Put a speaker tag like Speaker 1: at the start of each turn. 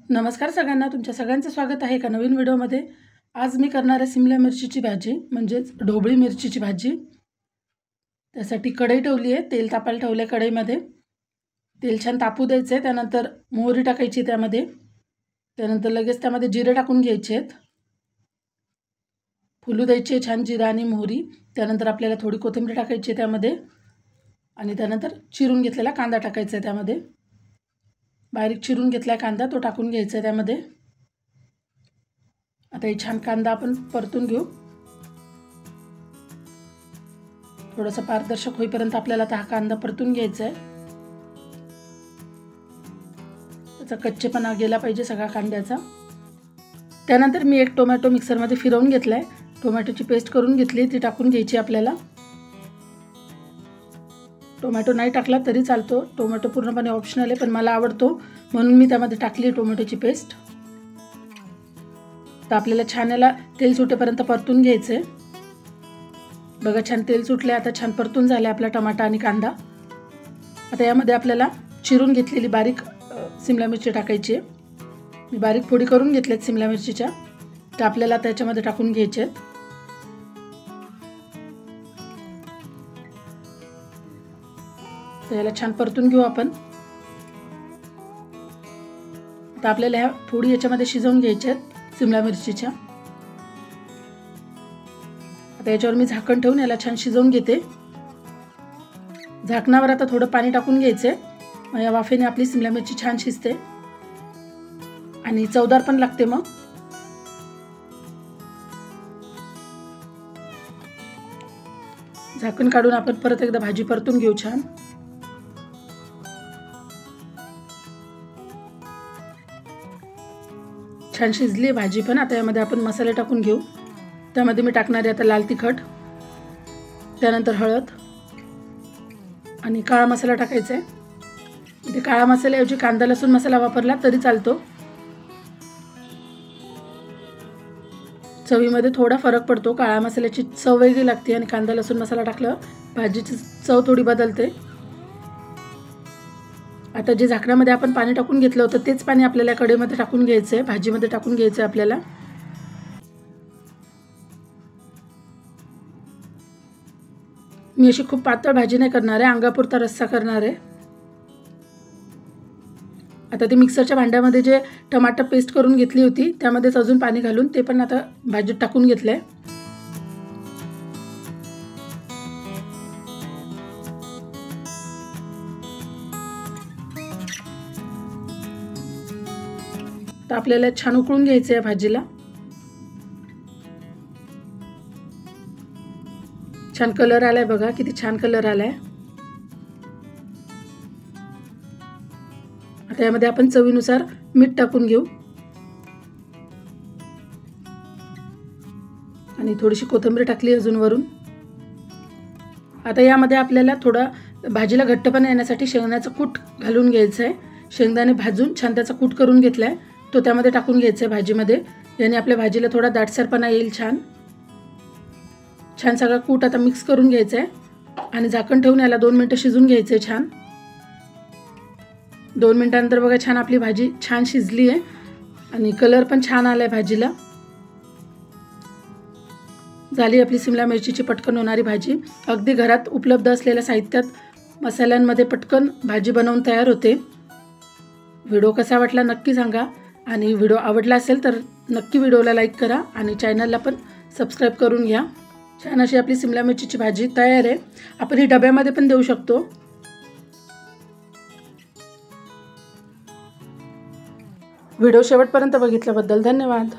Speaker 1: नमस्कार सगळ्यांना, तुमच्या सगळ्यांचं स्वागत आहे एका नवीन व्हिडिओमध्ये। आज मी करणार आहे सिमला मिरचीची भाजी म्हणजेच ढोबळी मिरचीची भाजी। त्यासाठी कढई ठेवली आहे, तेल तापायला ठेवले आहे। कढईमध्ये तेल छान तापू द्यायचे, त्यानंतर मोहरी टाकायची त्यामध्ये, त्यानंतर लगेच त्यामध्ये जिरे टाकून घ्यायचे आहेत, फुलू द्यायचे छान जिरा आणि मोहरी। त्यानंतर आपल्याला थोडी कोथिंबीर टाकायची त्यामध्ये आणि त्यानंतर चिरून घेतलेला कांदा टाकायचा आहे त्यामध्ये। बारीक चिरून घेतला कांदा तो टाकून घ्यायचा त्यामध्ये। आता हे छान कांदा आपण परतून घेऊ, थोडासा पारदर्शक होईपर्यंत आपल्याला हा कांदा परतून घ्यायचा आहे। त्याचा कच्चेपणा गेला पाहिजे सगळा कांद्याचा। त्यानंतर मी एक टोमॅटो मिक्सरमध्ये फिरवून घेतलाय, टोमॅटोची पेस्ट करून घेतली, ती टाकून घ्यायची आपल्याला। टोमॅटो नाही टाकला तरी चालतो, टोमॅटो पूर्णपणे ऑप्शनल आहे, पण मला आवडतो म्हणून मी त्यामध्ये टाकली टोमॅटोची पेस्ट। तर आपल्याला छान याला तेल सुटेपर्यंत परतून घ्यायचे। बघा छान तेल सुटले, आता छान परतून झाले आपला टमाटा आणि कांदा। आता यामध्ये आपल्याला चिरून घेतलेली बारीक सिमला मिरची टाकायची आहे। मी बारीक फोडी करून घेतल्यात सिमला मिरचीच्या, त्या आपल्याला त्याच्यामध्ये टाकून घ्यायचे आहेत। तर याला छान परतून घेऊ आपण। आता आपल्याला ह्या फोडी याच्यामध्ये शिजवून घ्यायच्या आहेत सिमला मिरचीच्या। आता याच्यावर मी झाकण ठेवून याला छान शिजवून घेते। झाकणावर आता थोडं पाणी टाकून घ्यायचे, या वाफेने आपली सिमला मिरची छान शिजते आणि चवदार पण लागते। मग झाकण काढून आपण परत एकदा भाजी परतून घेऊ छान। छान शिजली भाजी पण। आता यामध्ये आपण मसाले टाकून घेऊ, त्यामध्ये मी टाकणार आहे आता लाल तिखट, त्यानंतर हळद आणि काळा मसाला टाकायचा आहे। इथे काळा मसाल्याऐवजी कांदा लसूण मसाला वापरला तरी चालतो, चवीमध्ये थोडा फरक पडतो। काळा मसाल्याची चव वेगळी लागते आणि कांदा लसूण मसाला टाकलं भाजीची चव थोडी बदलते। आता जे झाकणामध्ये आपण पाणी टाकून घेतलं होतं तेच पाणी आपल्याला कढईमध्ये टाकून घ्यायचं आहे, भाजीमध्ये टाकून घ्यायचं आहे आपल्याला। मी अशी खूप पातळ भाजी नाही करणार आहे, अंगापुरता रस्सा करणार आहे। आता ते मिक्सरच्या भांड्यामध्ये जे टमाटर पेस्ट करून घेतली होती त्यामध्येच अजून पाणी घालून ते पण आता भाजीत टाकून घेतलंय। तर आपल्याला छान उकळून घ्यायचं आहे भाजीला। छान कलर आलाय, बघा किती छान कलर आलाय। आता यामध्ये आपण चवीनुसार मीठ टाकून घेऊ आणि थोडीशी कोथिंबीर टाकली अजून वरून। आता यामध्ये आपल्याला थोडा भाजीला घट्टपणा येण्यासाठी शेंगदाण्याचं कूट घालून घ्यायचं आहे। शेंगदाणे भाजून छान त्याचा कूट करून घेतलाय, तो त्यामध्ये टाकून घ्यायचा आहे भाजीमध्ये, याने आपल्या भाजीला थोडा दाटसरपणा येईल। छान छान सगळा कूट आता मिक्स करून घ्यायचा आहे आणि झाकण ठेवून याला 2 मिनिटं शिजून घ्यायचं आहे। छान 2 मिनिटांनंतर बघा छान आपली भाजी छान शिजली आहे आणि कलर पण छान आलाय भाजीला। झाली आपली सिमला मिरचीची पटकन होणारी भाजी। अगदी घरात उपलब्ध असलेल्या साहित्यात मसाल्यांमध्ये पटकन भाजी बनवून तयार होते। व्हिडिओ कसा वाटला नक्की सांगा आणि व्हिडिओ आवडला असेल तर नक्की व्हिडिओला लाईक करा आणि चॅनलला पण सबस्क्राईब करून घ्या। छान अशी आपली सिमला मिरचीची भाजी तयार आहे। आपण ही डब्यामध्ये पण देऊ शकतो। व्हिडिओ शेवटपर्यंत बघितल्याबद्दल धन्यवाद।